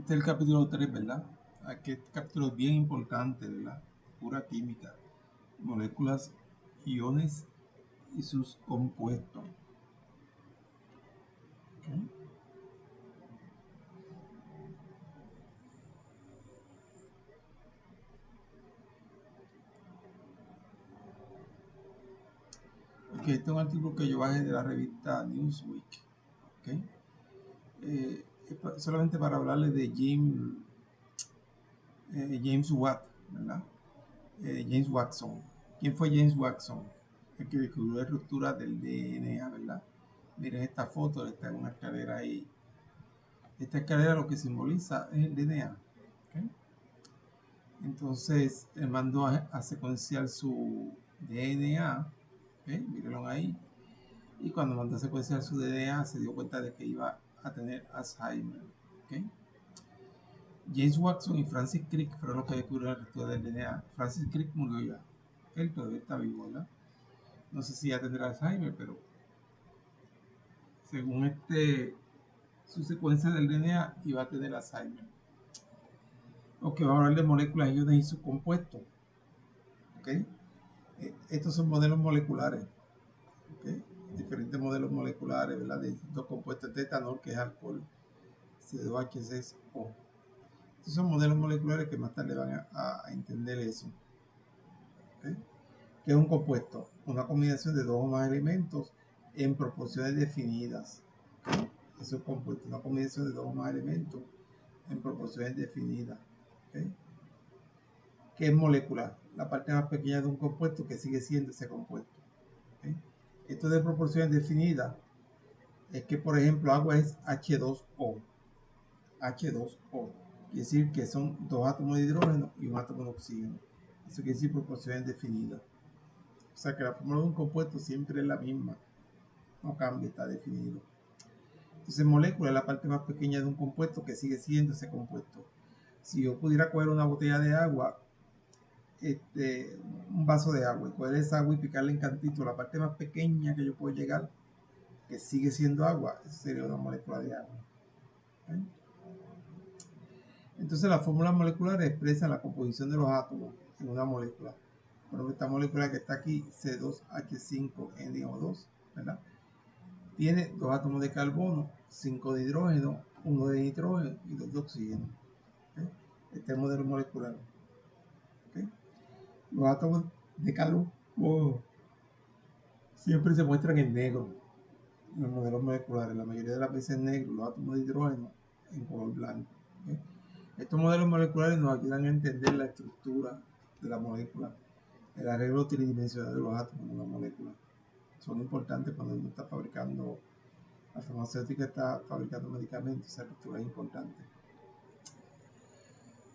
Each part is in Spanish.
Este es el capítulo 3, ¿verdad? Aquí este capítulo es bien importante, ¿verdad? Pura química, moléculas, iones y sus compuestos. ¿Okay? Este es un artículo que yo bajé de la revista Newsweek. ¿Okay? Solamente para hablarles de James Watt, ¿verdad? James Watson. ¿Quién fue James Watson? El que descubrió la estructura del DNA, ¿verdad? Miren esta foto, está en una escalera ahí. Esta escalera lo que simboliza es el DNA. ¿Okay? Entonces él mandó a secuenciar su DNA, ¿okay? Mírenlo ahí. Y cuando mandó a secuenciar su DNA se dio cuenta de que iba a tener Alzheimer. ¿Okay? James Watson y Francis Crick fueron los que descubrieron la estructura del DNA. Francis Crick murió ya. Él todavía está vivo, ¿verdad? No sé si ya tendrá Alzheimer, pero según su secuencia del DNA iba a tener Alzheimer. Ok, vamos a hablar de moléculas, iones y sus compuestos. ¿Okay? Estos son modelos moleculares. ¿Okay? Diferentes modelos moleculares, ¿verdad? De distintos compuestos de etanol, que es alcohol, C2H6O. Estos son modelos moleculares que más tarde van a entender eso. ¿Okay? ¿Qué es un compuesto? Una combinación de dos o más elementos en proporciones definidas. ¿Okay? Eso es un compuesto, una combinación de dos o más elementos en proporciones definidas. ¿Okay? ¿Qué es molécula? La parte más pequeña de un compuesto que sigue siendo ese compuesto. ¿Okay? Esto de proporciones definidas es que, por ejemplo, agua es H2O. H2O. Quiere decir que son dos átomos de hidrógeno y un átomo de oxígeno. Eso quiere decir proporciones definidas. O sea que la fórmula de un compuesto siempre es la misma. No cambia, está definido. Entonces, molécula es la parte más pequeña de un compuesto que sigue siendo ese compuesto. Si yo pudiera coger una botella de agua, un vaso de agua, y coger esa agua y picarle en cantito, la parte más pequeña que yo puedo llegar, que sigue siendo agua, eso sería una molécula de agua. ¿Okay? Entonces las fórmulas moleculares expresan la composición de los átomos en una molécula. Por ejemplo, esta molécula que está aquí, C2H5NO2, ¿verdad? Tiene dos átomos de carbono, 5 de hidrógeno, 1 de nitrógeno y 2 de oxígeno. ¿Okay? Este es el modelo molecular. ¿Okay? Los átomos de carbono siempre se muestran en negro en los modelos moleculares. La mayoría de las veces en negro, los átomos de hidrógeno en color blanco. ¿Okay? Estos modelos moleculares nos ayudan a entender la estructura de la molécula, el arreglo tridimensional de los átomos de una molécula. Son importantes cuando uno está fabricando, la farmacéutica está fabricando medicamentos, esa estructura es importante.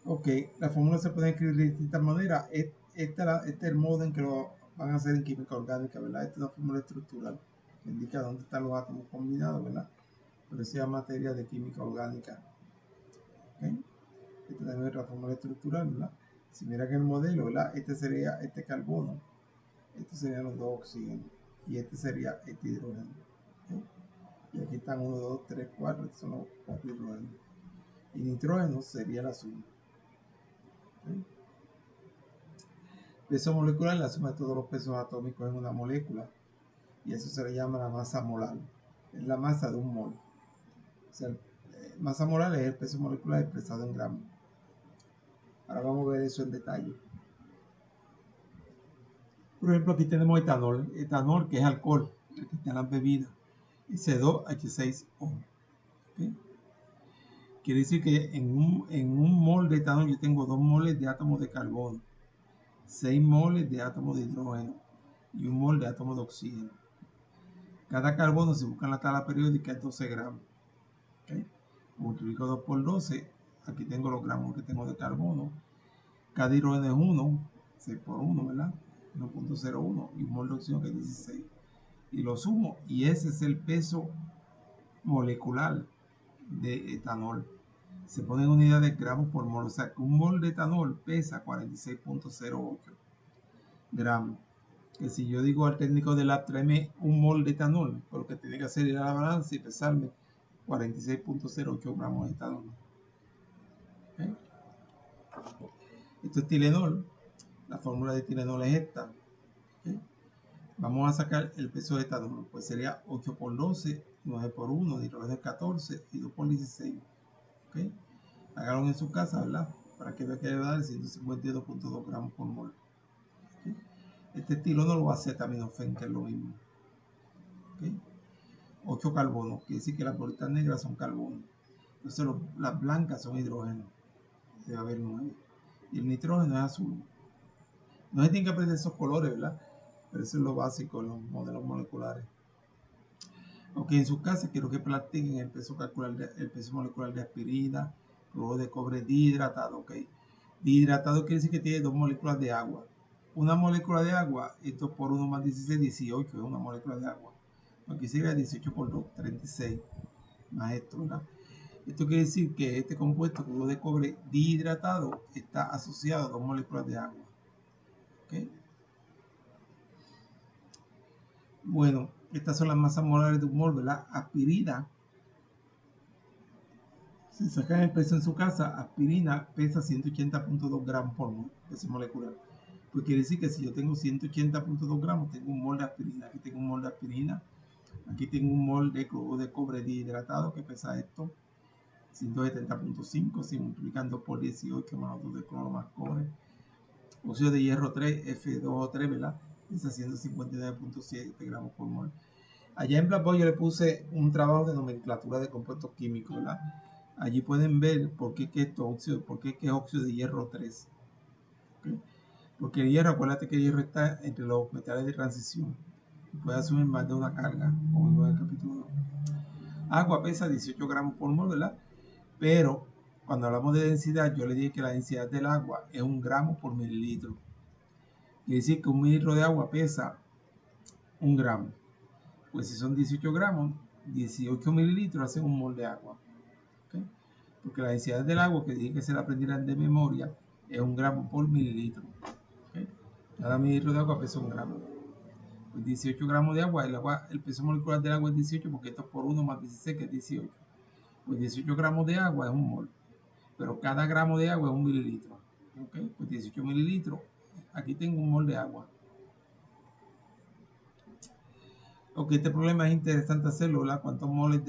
Ok, las fórmulas se pueden escribir de distintas maneras. Este es el modo en que lo van a hacer en química orgánica, ¿verdad? Esta es una fórmula estructural que indica dónde están los átomos combinados, ¿verdad? Pero eso es materia de química orgánica. ¿Okay? Esta también es otra fórmula estructural, ¿verdad? Si miran el modelo, ¿verdad? Este sería este carbono, estos serían los dos oxígenos y este sería este hidrógeno. ¿Okay? Y aquí están 1, 2, 3, 4, estos son los 4 hidrógenos. Y nitrógeno sería el azul. ¿Okay? Peso molecular, la suma de todos los pesos atómicos en una molécula, y eso se le llama la masa molar. Es la masa de un mol. O sea, masa molar es el peso molecular expresado en gramos. Ahora vamos a ver eso en detalle. Por ejemplo, aquí tenemos etanol que es alcohol, el que está en las bebidas, y C2H6O. ¿Okay? Quiere decir que en un mol de etanol yo tengo 2 moles de átomos de carbono, 6 moles de átomos de hidrógeno y 1 mol de átomos de oxígeno. Cada carbono, si buscan la tabla periódica, es 12 gramos. ¿Okay? Multiplico 2 por 12, aquí tengo los gramos que tengo de carbono. Cada hidrógeno es 1, 6 por 1, ¿verdad? 1.01 y un mol de oxígeno que es 16. Y lo sumo, y ese es el peso molecular de etanol. Se pone en unidad de gramos por mol, o sea que un mol de etanol pesa 46.08 gramos. Que si yo digo al técnico del lab, tráeme un mol de etanol, pues lo que tiene que hacer es ir a la balanza y pesarme 46.08 gramos de etanol. ¿Ok? Esto es Tylenol. La fórmula de Tylenol es esta. ¿Ok? Vamos a sacar el peso de etanol. Pues sería 8 por 12, 9 por 1, nitrógeno 14 y 2 por 16. ¿Ok? Háganlo en su casa, ¿verdad? Para que vea que le va a dar 152.2 gramos por mol. ¿Ok? Este estilo no lo va a hacer acetaminofén, que es lo mismo. ¿Ok? 8 carbonos, quiere decir que las bolitas negras son carbonos. Entonces las blancas son hidrógeno. Debe haber 9. Y el nitrógeno es azul. No se tienen que aprender esos colores, ¿verdad? Pero eso es lo básico de los modelos moleculares. Ok, en sus casas quiero que practiquen el peso molecular de aspirina, cloruro de cobre dihidratado, ok. Dihidratado quiere decir que tiene 2 moléculas de agua. Una molécula de agua, esto por 1 más 16, 18, es una molécula de agua. Aquí sería 18 por 2, 36, más esto, ¿verdad? Esto quiere decir que este compuesto cloruro de cobre dihidratado está asociado a 2 moléculas de agua. ¿Ok? Bueno, estas son las masas molares de un mol, ¿verdad? Aspirina, si sacan el peso en su casa, aspirina pesa 180.2 gramos por mol, peso molecular. Pues quiere decir que si yo tengo 180.2 gramos, tengo un mol de aspirina. Aquí tengo un mol de aspirina. Aquí tengo un mol de cloruro de cobre dihidratado que pesa esto, 170.5, si multiplican 2 por 18 más 2 de cloro más cobre. Óxido de hierro 3, F2O3, ¿verdad? Pesa 159.7 gramos por mol. Allá en Blackboard yo le puse un trabajo de nomenclatura de compuestos químicos, ¿verdad? Allí pueden ver por qué es óxido de hierro 3. ¿Okay? Porque el hierro, acuérdate que el hierro está entre los metales de transición. Puede asumir más de una carga, como vimos en el capítulo 2. Agua pesa 18 gramos por mol, ¿verdad? Pero cuando hablamos de densidad, yo le dije que la densidad del agua es 1 gramo por mililitro. Quiere decir que 1 mililitro de agua pesa 1 gramo. Pues si son 18 gramos, 18 mililitros hacen 1 mol de agua. ¿Okay? Porque la densidad del agua, que dije que se la aprendieran de memoria, es 1 gramo por mililitro. ¿Okay? Cada mililitro de agua pesa 1 gramo. Pues 18 gramos de agua, el peso molecular del agua es 18, porque esto es por 1 más 16, que es 18. Pues 18 gramos de agua es 1 mol. Pero cada gramo de agua es 1 mililitro. ¿Okay? Pues 18 mililitros. Aquí tengo 1 mol de agua. Ok, este problema es interesante hacerlo, ¿verdad? ¿Cuántos moles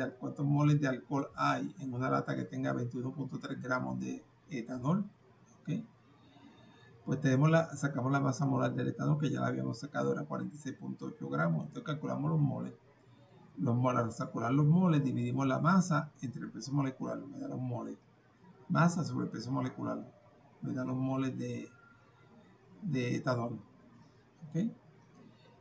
de alcohol hay en una lata que tenga 21.3 gramos de etanol? ¿Okay? Pues sacamos la masa molar del etanol, que ya la habíamos sacado, era 46.8 gramos. Entonces calculamos los moles. Al calcular los moles, dividimos la masa entre el peso molecular, me da los moles. Masa sobre el peso molecular, me da los moles de etanol. ¿Okay?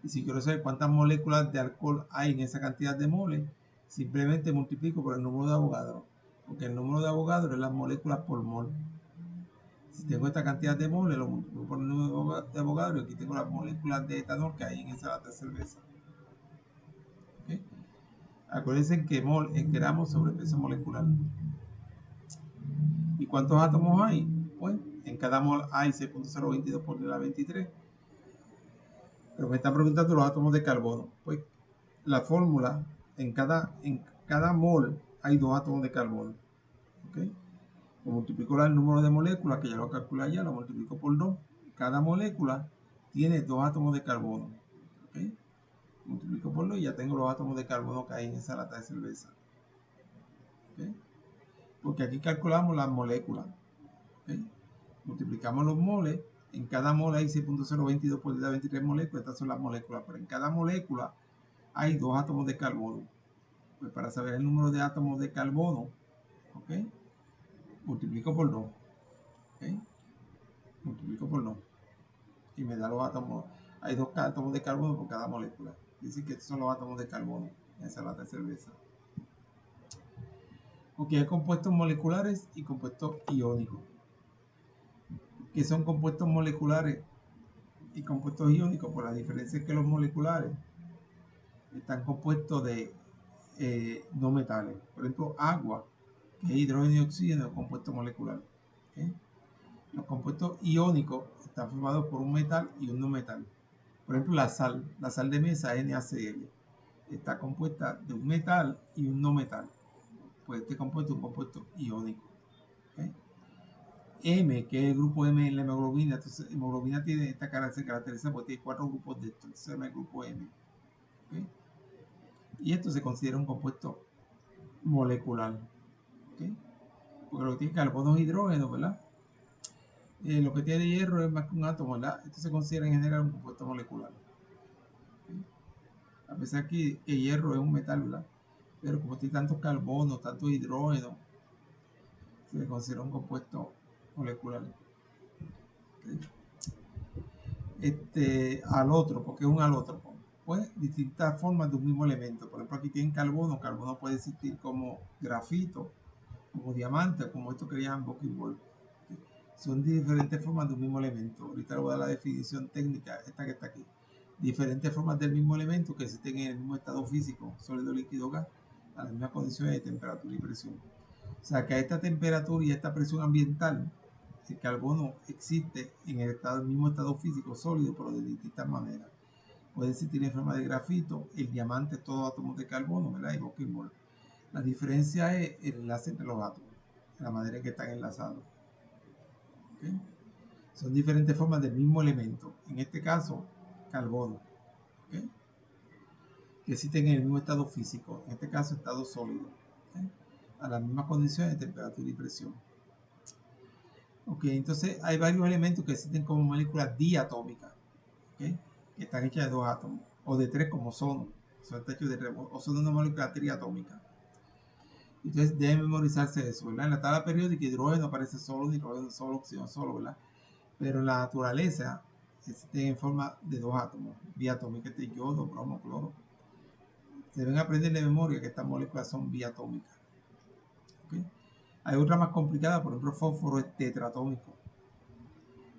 Y si quiero saber cuántas moléculas de alcohol hay en esa cantidad de moles, simplemente multiplico por el número de Avogadro, porque el número de Avogadro es las moléculas por mol. Si tengo esta cantidad de moles, lo multiplico por el número de Avogadro y aquí tengo las moléculas de etanol que hay en esa lata de cerveza. ¿Okay? Acuérdense que mol es gramos sobre peso molecular. ¿Y cuántos átomos hay? Pues en cada mol hay 6.022 por la 23. Pero me están preguntando los átomos de carbono. Pues la fórmula, en cada mol hay 2 átomos de carbono. ¿Okay? Lo multiplico el número de moléculas, que ya lo calculé allá, lo multiplico por 2. Cada molécula tiene 2 átomos de carbono. ¿Okay? Multiplico por 2 y ya tengo los átomos de carbono que hay en esa lata de cerveza. ¿Okay? Porque aquí calculamos las moléculas. ¿Okay? Multiplicamos los moles. En cada mol hay 6.022 por 23 moléculas. Estas son las moléculas. Pero en cada molécula hay 2 átomos de carbono. Pues para saber el número de átomos de carbono, ¿okay? Multiplico por 2. ¿Okay? Multiplico por 2. Y me da los átomos. Hay 2 átomos de carbono por cada molécula. Dice que estos son los átomos de carbono en esa lata de cerveza. Ok, hay compuestos moleculares y compuestos iónicos. ¿Qué son compuestos moleculares y compuestos iónicos? Por la diferencia es que los moleculares están compuestos de no metales. Por ejemplo, agua, que es hidrógeno y oxígeno, es compuesto molecular. ¿Okay? Los compuestos iónicos están formados por un metal y un no metal. Por ejemplo, la sal de mesa NaCl está compuesta de un metal y un no metal. Pues este compuesto es un compuesto iónico. ¿Okay? M, que es el grupo M en la hemoglobina. Entonces, hemoglobina tiene esta cara, se caracteriza porque tiene 4 grupos de esto. Entonces se llama el grupo M. ¿Okay? Y esto se considera un compuesto molecular. ¿Okay? Porque lo que tiene carbono e hidrógeno, ¿verdad? Lo que tiene hierro es más que un átomo, ¿verdad? Esto se considera en general un compuesto molecular. ¿Okay? A pesar que hierro es un metal, ¿verdad? Pero como tiene tantos carbonos, tanto hidrógeno, se le considera un compuesto molecular. ¿Okay? Al otro, porque es un alótropo. Pues distintas formas de un mismo elemento. Por ejemplo, aquí tienen carbono. Carbono puede existir como grafito, como diamante, como esto que llaman buckyball. Son diferentes formas de un mismo elemento. Ahorita le voy a dar la definición técnica, esta que está aquí. Diferentes formas del mismo elemento que existen en el mismo estado físico, sólido, líquido, gas, a las mismas condiciones de temperatura y presión. O sea que a esta temperatura y a esta presión ambiental, el carbono existe en el mismo estado físico sólido, pero de distintas maneras. Puede existir en forma de grafito, el diamante, todos átomos de carbono, ¿verdad? Y buckyball. La diferencia es el enlace entre los átomos, la manera en que están enlazados. ¿Okay? Son diferentes formas del mismo elemento, en este caso, carbono, ¿okay? Que existen en el mismo estado físico, en este caso, estado sólido, ¿okay? A las mismas condiciones de temperatura y presión. Ok, entonces hay varios elementos que existen como moléculas diatómicas, ¿okay? Que están hechas de 2 átomos, o de 3 como son hechos de 3, o son de una molécula triatómica. Entonces deben memorizarse eso, ¿verdad? En la tabla periódica hidrógeno aparece solo, nitrógeno solo, oxígeno solo, ¿verdad? Pero en la naturaleza existe en forma de 2 átomos, biatómicas, yodo, bromo, cloro. Se deben aprender de memoria que estas moléculas son biatómicas. ¿Okay? Hay otra más complicada, por ejemplo, fósforo es tetratómico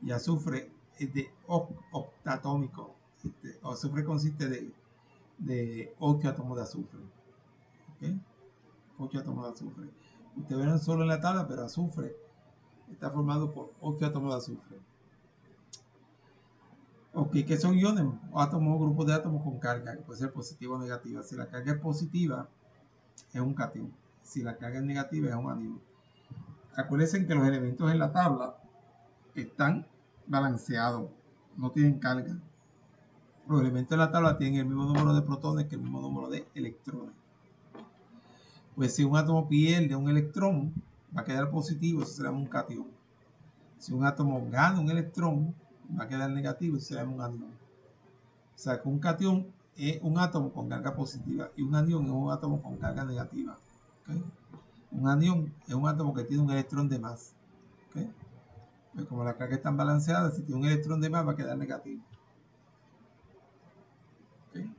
y azufre es de octatómico. Azufre consiste de 8 átomos de azufre. ¿Okay? 8 átomos de azufre. Ustedes ven solo en la tabla, pero azufre está formado por 8 átomos de azufre. Ok, ¿qué son iones? Átomos o grupos de átomos con carga, que puede ser positiva o negativa. Si la carga es positiva, es un cation. Si la carga es negativa, es un anión. Acuérdense que los elementos en la tabla están balanceados, no tienen carga. Los elementos en la tabla tienen el mismo número de protones que el mismo número de electrones. Pues si un átomo pierde un electrón, va a quedar positivo, eso será un cation. Si un átomo gana un electrón, va a quedar negativo, eso será un anión. O sea que un cation es un átomo con carga positiva y un anión es un átomo con carga negativa. ¿Okay? Un anión es un átomo que tiene un electrón de más. ¿Okay? Pues como las cargas están balanceadas, si tiene un electrón de más va a quedar negativo. ¿Okay?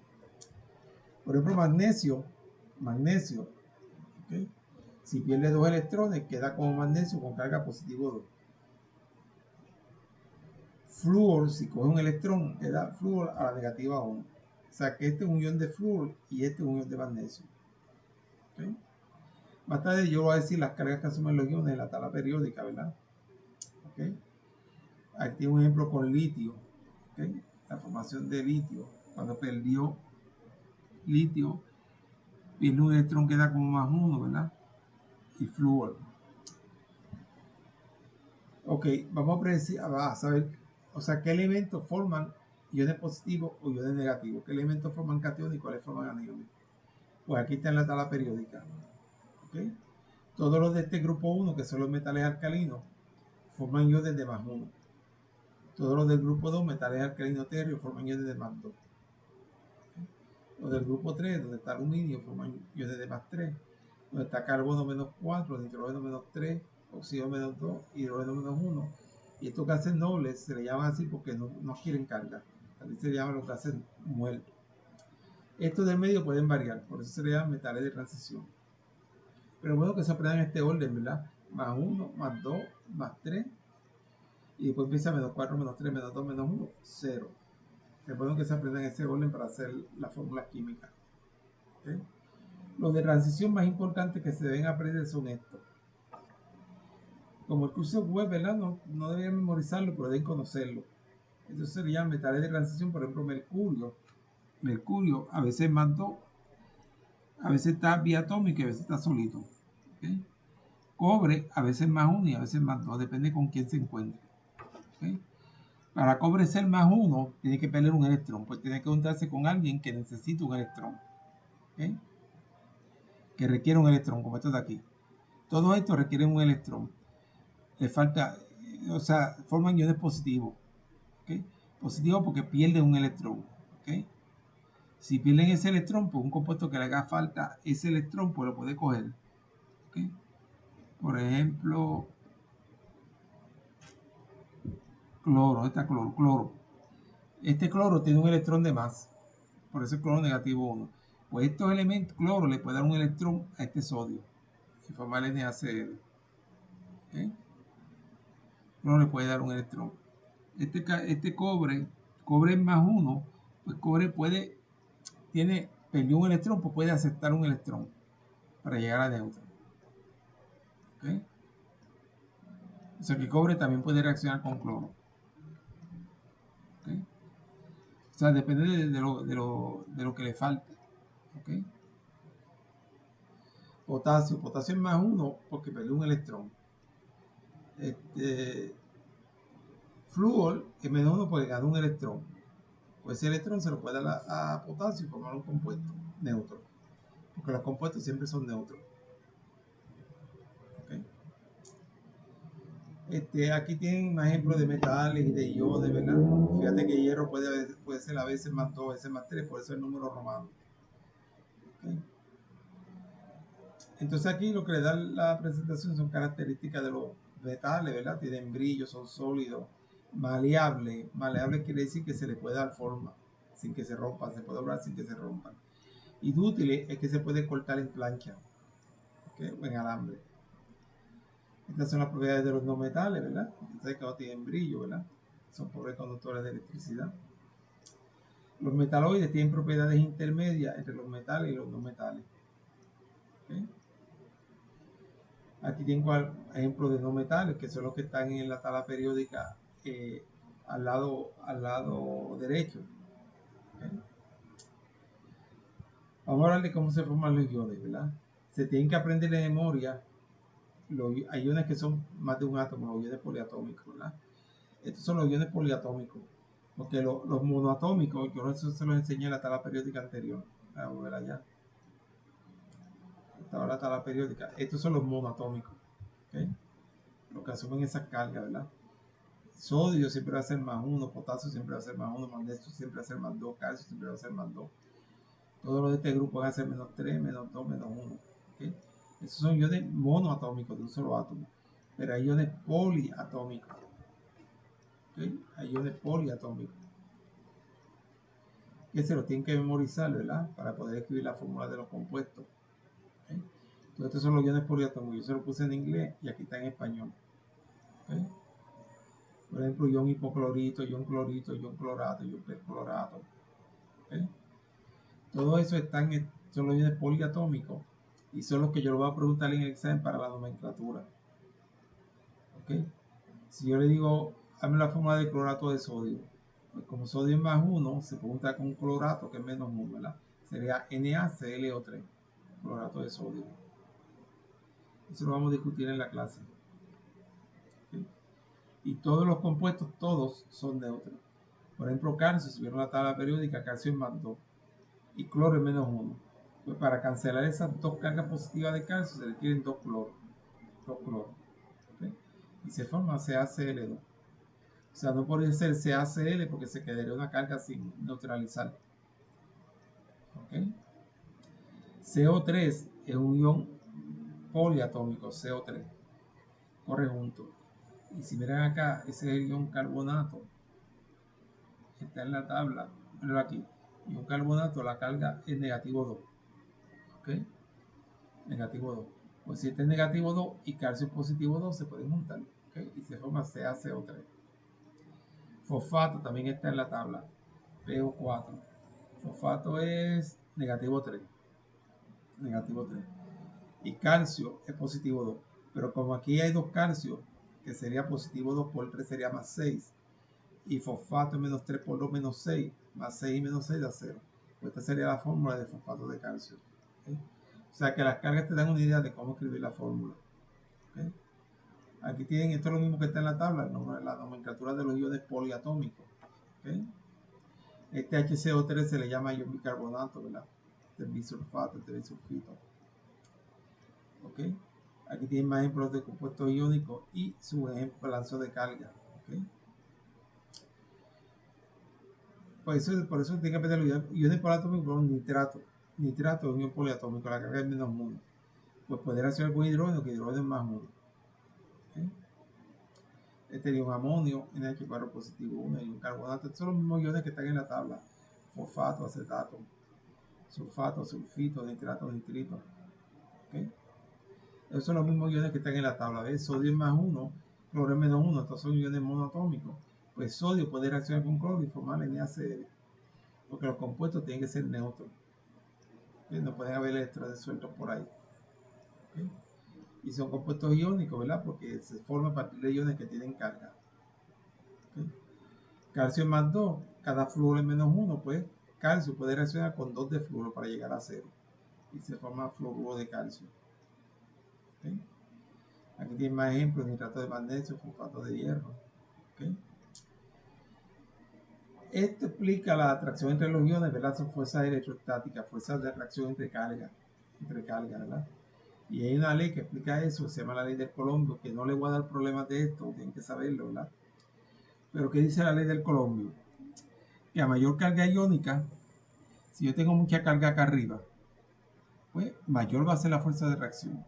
Por ejemplo, magnesio, ¿okay? Si pierde 2 electrones, queda como magnesio con carga positivo 2. Flúor, si coge un electrón, queda flúor a la negativa 1. O sea que este es un ion de flúor y este es un ion de magnesio. ¿Okay? Más tarde yo voy a decir las cargas que asumen los iones en la tabla periódica, ¿verdad? ¿Okay? Aquí tengo un ejemplo con litio. ¿Okay? La formación de litio. Cuando perdió litio, pierde un electrón, queda como más 1, ¿verdad? Y flúor. Ok, vamos a saber, o sea, qué elementos forman iones positivos o iones negativos, qué elementos forman cationes y cuáles forman aniones. Pues aquí está en la tabla periódica. ¿Okay? Todos los de este grupo 1, que son los metales alcalinos, forman iones de más 1. Todos los del grupo 2, metales alcalinos térreos, forman iones de más 2. ¿Okay? Los del grupo 3, donde está aluminio, forman iones de más 3. Donde está carbono menos 4, nitrógeno menos 3, oxígeno menos 2, hidrógeno menos 1. Y estos gases nobles se le llaman así porque no quieren carga. También se le llaman los gases muertos. Estos del medio pueden variar, por eso se le llaman metales de transición. Pero bueno que se aprendan este orden, ¿verdad? Más 1, más 2, más 3. Y después empieza menos 4, menos 3, menos 2, menos 1, 0. Es bueno que se aprendan ese orden para hacer las fórmulas químicas. ¿Okay? Los de transición más importantes que se deben aprender son estos. Como el curso web, ¿verdad? No deben memorizarlo, pero deben conocerlo. Estos serían metales de transición, por ejemplo, mercurio. Mercurio a veces más 2, a veces está biatómico y a veces está solito. ¿Okay? Cobre a veces más 1 y a veces más 2, depende con quién se encuentre. ¿Okay? Para cobre ser más 1, tiene que perder un electrón, pues tiene que juntarse con alguien que necesita un electrón. ¿Okay? Que requiere un electrón, como esto de aquí. Todo esto requiere un electrón. Le falta, o sea, forman iones positivos. ¿Okay? Positivo porque pierden un electrón. ¿Okay? Si pierden ese electrón, pues un compuesto que le haga falta ese electrón, pues lo puede coger. ¿Okay? Por ejemplo, cloro, cloro. Este cloro tiene un electrón de más, por eso es cloro negativo 1. Pues estos elementos, cloro le puede dar un electrón a este sodio y formar el NaCl. ¿Okay? Cloro le puede dar un electrón. Este cobre es más 1, pues cobre perdió un electrón, pues puede aceptar un electrón para llegar a neutro. ¿Okay? O sea que cobre también puede reaccionar con cloro. ¿Okay? O sea, depende de lo que le falte. ¿Okay? Potasio es más 1 porque perdió un electrón. Flúor es menos 1 porque ganó un electrón. Pues ese electrón se lo puede dar a potasio y formar un compuesto neutro. Porque los compuestos siempre son neutros. ¿Okay? Aquí tienen más ejemplos de metales y de iones, ¿verdad? Fíjate que hierro puede ser a veces más 2, a veces más 3, por eso el número romano. ¿Okay? Entonces aquí lo que le da la presentación son características de los metales, ¿verdad? Tienen brillo, son sólidos, maleables. Maleable quiere decir que se le puede dar forma sin que se rompan, se puede doblar sin que se rompan. Y dúctiles es que se puede cortar en plancha, ¿okay? O en alambre. Estas son las propiedades de los no metales, ¿verdad? Entonces que no tienen brillo, ¿verdad? Son pobres conductores de electricidad. Los metaloides tienen propiedades intermedias entre los metales y los no metales. ¿Okay? Aquí tengo ejemplos de no metales, que son los que están en la tabla periódica al lado derecho. ¿Okay? Vamos a hablar de cómo se forman los iones, ¿verdad? Se tienen que aprender de memoria. Hay iones que son más de un átomo, los iones poliatómicos, ¿verdad? Estos son los iones poliatómicos, porque los monoatómicos, yo eso se los enseñé en la tabla periódica anterior. Vamos a ver allá. Esta es la tabla periódica. Estos son los monoatómicos, ¿okay? Lo que asumen esa carga, ¿verdad? Sodio siempre va a ser más 1, potasio siempre va a ser más 1, magnesio siempre va a ser más 2, calcio siempre va a ser más 2. Todos los de este grupo van a ser menos 3, menos 2, menos 1. ¿Okay? Esos son iones monoatómicos de un solo átomo. Pero hay iones poliatómicos. ¿Okay? Hay iones poliatómicos. Que se lo tienen que memorizar, ¿verdad? Para poder escribir la fórmula de los compuestos. ¿Okay? Entonces estos son los iones poliatómicos. Yo se lo puse en inglés y aquí está en español. ¿Okay? Por ejemplo, ion hipoclorito, ion clorito, ion clorato, ion perclorato. ¿Okay? Todo eso son los iones poliatómicos y son los que yo le voy a preguntar en el examen para la nomenclatura. ¿Okay? Si yo le digo, hazme la fórmula de clorato de sodio, pues como sodio es más 1, se pregunta con clorato que es menos 1, ¿verdad? Sería NaClO3, clorato de sodio. Eso lo vamos a discutir en la clase. ¿Okay? Y todos los compuestos, todos son neutros. Por ejemplo, calcio, si vieron la tabla periódica, calcio es más 2 y cloro es menos 1. Pues para cancelar esas dos cargas positivas de calcio se requieren dos cloros. ¿Okay? Y se forma CaCl2. O sea, no podría ser CaCl porque se quedaría una carga sin neutralizar. ¿Okay? CO3 es un ion poliatómico, CO3. Corre junto. Y si miran acá, ese es el ion carbonato. Está en la tabla. Pero aquí. Y un carbonato, la carga es negativo 2. ¿Ok? Negativo 2. Pues si este es negativo 2 y calcio positivo 2 se pueden juntar. ¿Okay? Y se forma CaCO3. Fosfato también está en la tabla. PO4. Fosfato es negativo 3. Negativo 3. Y calcio es positivo 2. Pero como aquí hay dos calcios, que sería positivo 2 por 3 sería más 6. Y fosfato es menos 3 por 2 menos 6. Más 6 y menos 6 da 0. Pues esta sería la fórmula de fosfato de calcio. ¿Okay? O sea que las cargas te dan una idea de cómo escribir la fórmula. ¿ok? Aquí tienen, esto es lo mismo que está en la tabla, la nomenclatura de los iones poliatómicos. ¿Ok? Este HCO3 se le llama ion bicarbonato, ¿verdad? Este es bisulfato, este es bisulfito. ¿Ok? Aquí tienen más ejemplos de compuestos iónicos y su balance de carga. ¿Ok? Por eso tiene que aprender los iones poliatómicos por un nitrato. Nitrato es un ion poliatómico, la carga es menos 1. Pues puede reaccionar con hidrógeno, que hidrógeno es más 1. ¿Ok? Este ion amonio, NH4 positivo 1, y un carbonato. Estos son los mismos iones que están en la tabla. Fosfato, acetato, sulfato, sulfito, nitrato, nitrito. ¿Okay? Esos son los mismos iones que están en la tabla. ¿Ves? Sodio es más 1, cloro es menos 1. Estos son iones monoatómicos. Pues sodio puede reaccionar con cloro y formar NaCl. Porque los compuestos tienen que ser neutros. ¿Okay? No pueden haber electrones sueltos por ahí. ¿Okay? Y son compuestos iónicos, ¿verdad? Porque se forman a partir de iones que tienen carga. ¿Okay? Calcio más 2, cada flúor es menos 1, pues calcio puede reaccionar con 2 de flúor para llegar a 0. Y se forma fluoruro de calcio. ¿Okay? Aquí tiene más ejemplos: nitrato de magnesio, fosfato de hierro. ¿Okay? Esto explica la atracción entre los iones, ¿verdad? Son fuerzas electrostáticas, fuerzas de atracción entre carga, ¿verdad? Y hay una ley que explica eso, se llama la ley del Colombio, que no le voy a dar problemas de esto, tienen que saberlo, ¿verdad? Pero ¿qué dice la ley del Colombio? Que a mayor carga iónica, si yo tengo mucha carga acá arriba, pues mayor va a ser la fuerza de reacción.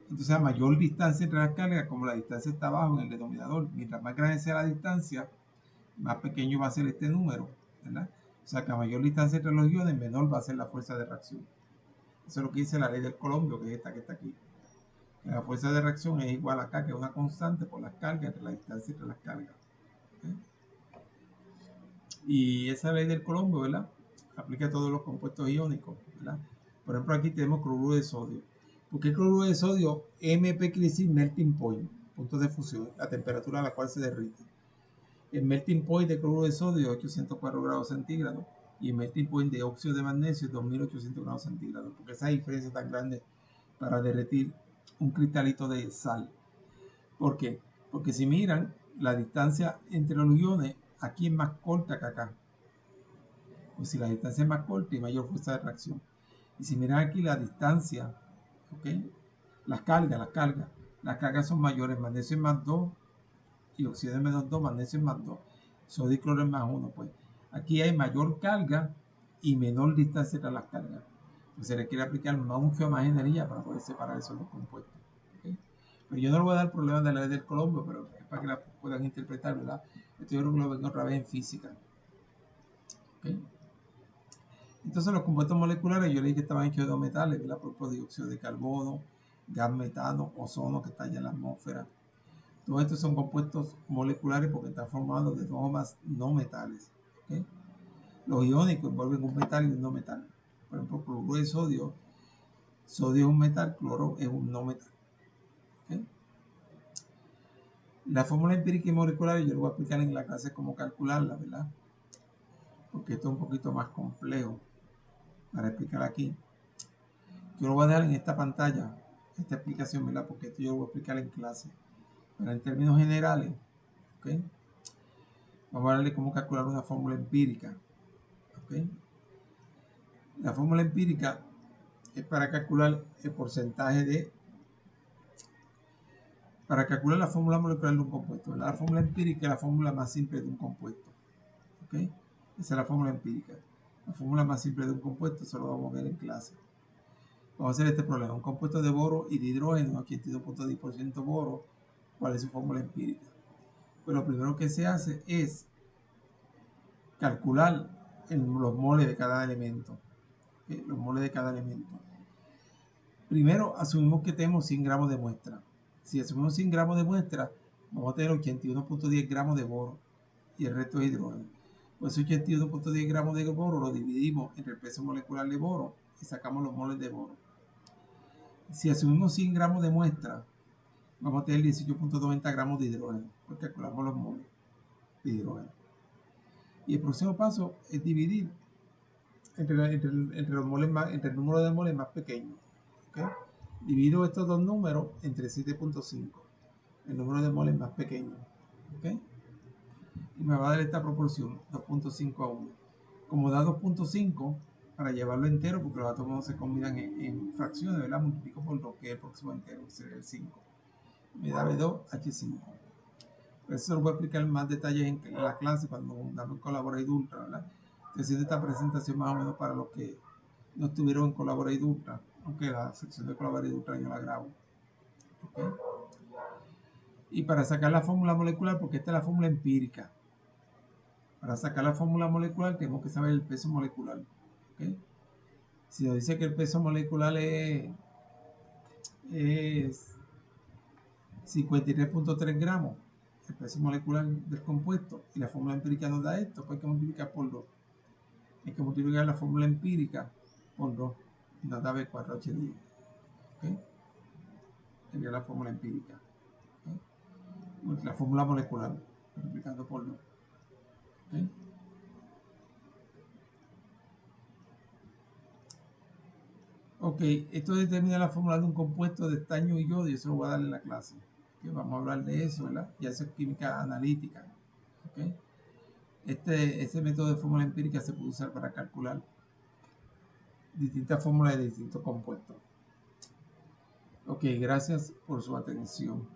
Entonces, a mayor distancia entre las cargas, como la distancia está abajo en el denominador, mientras más grande sea la distancia, más pequeño va a ser este número, ¿verdad? O sea que a mayor distancia entre los iones, menor va a ser la fuerza de reacción. Eso es lo que dice la ley del Colombio, que es esta que está aquí. Que la fuerza de reacción es igual acá, que es una constante por las cargas, entre la distancia entre las cargas. ¿Okay? Y esa ley del Colombio, ¿verdad? Aplica a todos los compuestos iónicos, ¿verdad? Por ejemplo, aquí tenemos cloruro de sodio. ¿Por qué cloruro de sodio? MP quiere decir melting point, punto de fusión, la temperatura a la cual se derrite. El melting point de cloruro de sodio es 804 grados centígrados y el melting point de óxido de magnesio es 2800 grados centígrados. Porque esa diferencia tan grande para derretir un cristalito de sal. ¿Por qué? Porque si miran, la distancia entre los iones aquí es más corta que acá. Pues si la distancia es más corta y mayor fuerza de reacción. Y si miran aquí la distancia, ¿ok? Las cargas son mayores, magnesio es más 2 y oxígeno es menos 2, magnesio es más 2, sodio y cloro es más 1. Pues aquí hay mayor carga y menor distancia entre las cargas. Entonces se requiere aplicar mucho más energía para poder separar esos dos compuestos. ¿Okay? Pero yo no le voy a dar problemas de la ley del Colombo, pero es para que la puedan interpretar, ¿verdad? Esto yo creo que lo ven otra vez en física. ¿Okay? Entonces los compuestos moleculares, yo leí que estaban hechos de dos metales, ¿verdad? Por dióxido de carbono, gas metano, ozono que está allá en la atmósfera. Todos estos son compuestos moleculares porque están formados de dos o más no metales. ¿Okay? Los iónicos envuelven un metal y un no metal. Por ejemplo, cloruro de sodio. Sodio es un metal, cloro es un no metal. ¿Okay? La fórmula empírica y molecular yo lo voy a explicar en la clase cómo calcularla, ¿verdad? Porque esto es un poquito más complejo para explicar aquí. Yo lo voy a dejar en esta pantalla, esta explicación, ¿verdad? Porque esto yo lo voy a explicar en clase. Pero en términos generales, ¿ok? Vamos a darle cómo calcular una fórmula empírica. ¿Ok? La fórmula empírica es para calcular el porcentaje de... Para calcular la fórmula molecular de un compuesto. La fórmula empírica es la fórmula más simple de un compuesto. ¿Ok? Esa es la fórmula empírica. La fórmula más simple de un compuesto, eso lo vamos a ver en clase. Vamos a hacer este problema. Un compuesto de boro y de hidrógeno, 82.10% boro. ¿Cuál es su fórmula empírica? Pues lo primero que se hace es calcular los moles de cada elemento. ¿Okay? Los moles de cada elemento. Primero asumimos que tenemos 100 gramos de muestra. Si asumimos 100 gramos de muestra, vamos a tener 81.10 gramos de boro y el resto es hidrógeno. Pues 81.10 gramos de boro lo dividimos entre el peso molecular de boro y sacamos los moles de boro. Si asumimos 100 gramos de muestra, vamos a tener 18.90 gramos de hidrógeno, pues calculamos los moles de hidrógeno. Y el próximo paso es dividir entre los moles más, entre el número de moles más pequeño. ¿Okay? Divido estos dos números entre 7.5. El número de moles más pequeño. ¿Ok? Y me va a dar esta proporción, 2.5 a 1. Como da 2.5, para llevarlo entero, porque los átomos se combinan en fracciones, ¿verdad? Multiplico por 2, que es el próximo entero, que sería el 5. Me da B2H5. Eso lo voy a explicar en más detalles en la clase cuando damos Collaborate Ultra, ¿verdad? Estoy haciendo esta presentación más o menos para los que no estuvieron en Collaborate Ultra, aunque la sección de Collaborate Ultra yo la grabo. ¿Okay? Y para sacar la fórmula molecular, porque esta es la fórmula empírica. Para sacar la fórmula molecular tenemos que saber el peso molecular. ¿Okay? Si nos dice que el peso molecular es 53.3 gramos, el peso molecular del compuesto, y la fórmula empírica nos da esto, pues hay que multiplicar por 2. Hay que multiplicar la fórmula empírica por 2 y nos da B4H10. ¿Okay? Sería la fórmula empírica. ¿Okay? La fórmula molecular, multiplicando por 2. ¿Okay? Ok, esto determina la fórmula de un compuesto de estaño y yodo, y eso lo voy a dar en la clase. ¿Okay? Vamos a hablar de eso, ¿verdad? Ya eso es química analítica. ¿Okay? Ese método de fórmula empírica se puede usar para calcular distintas fórmulas de distintos compuestos. Ok, gracias por su atención.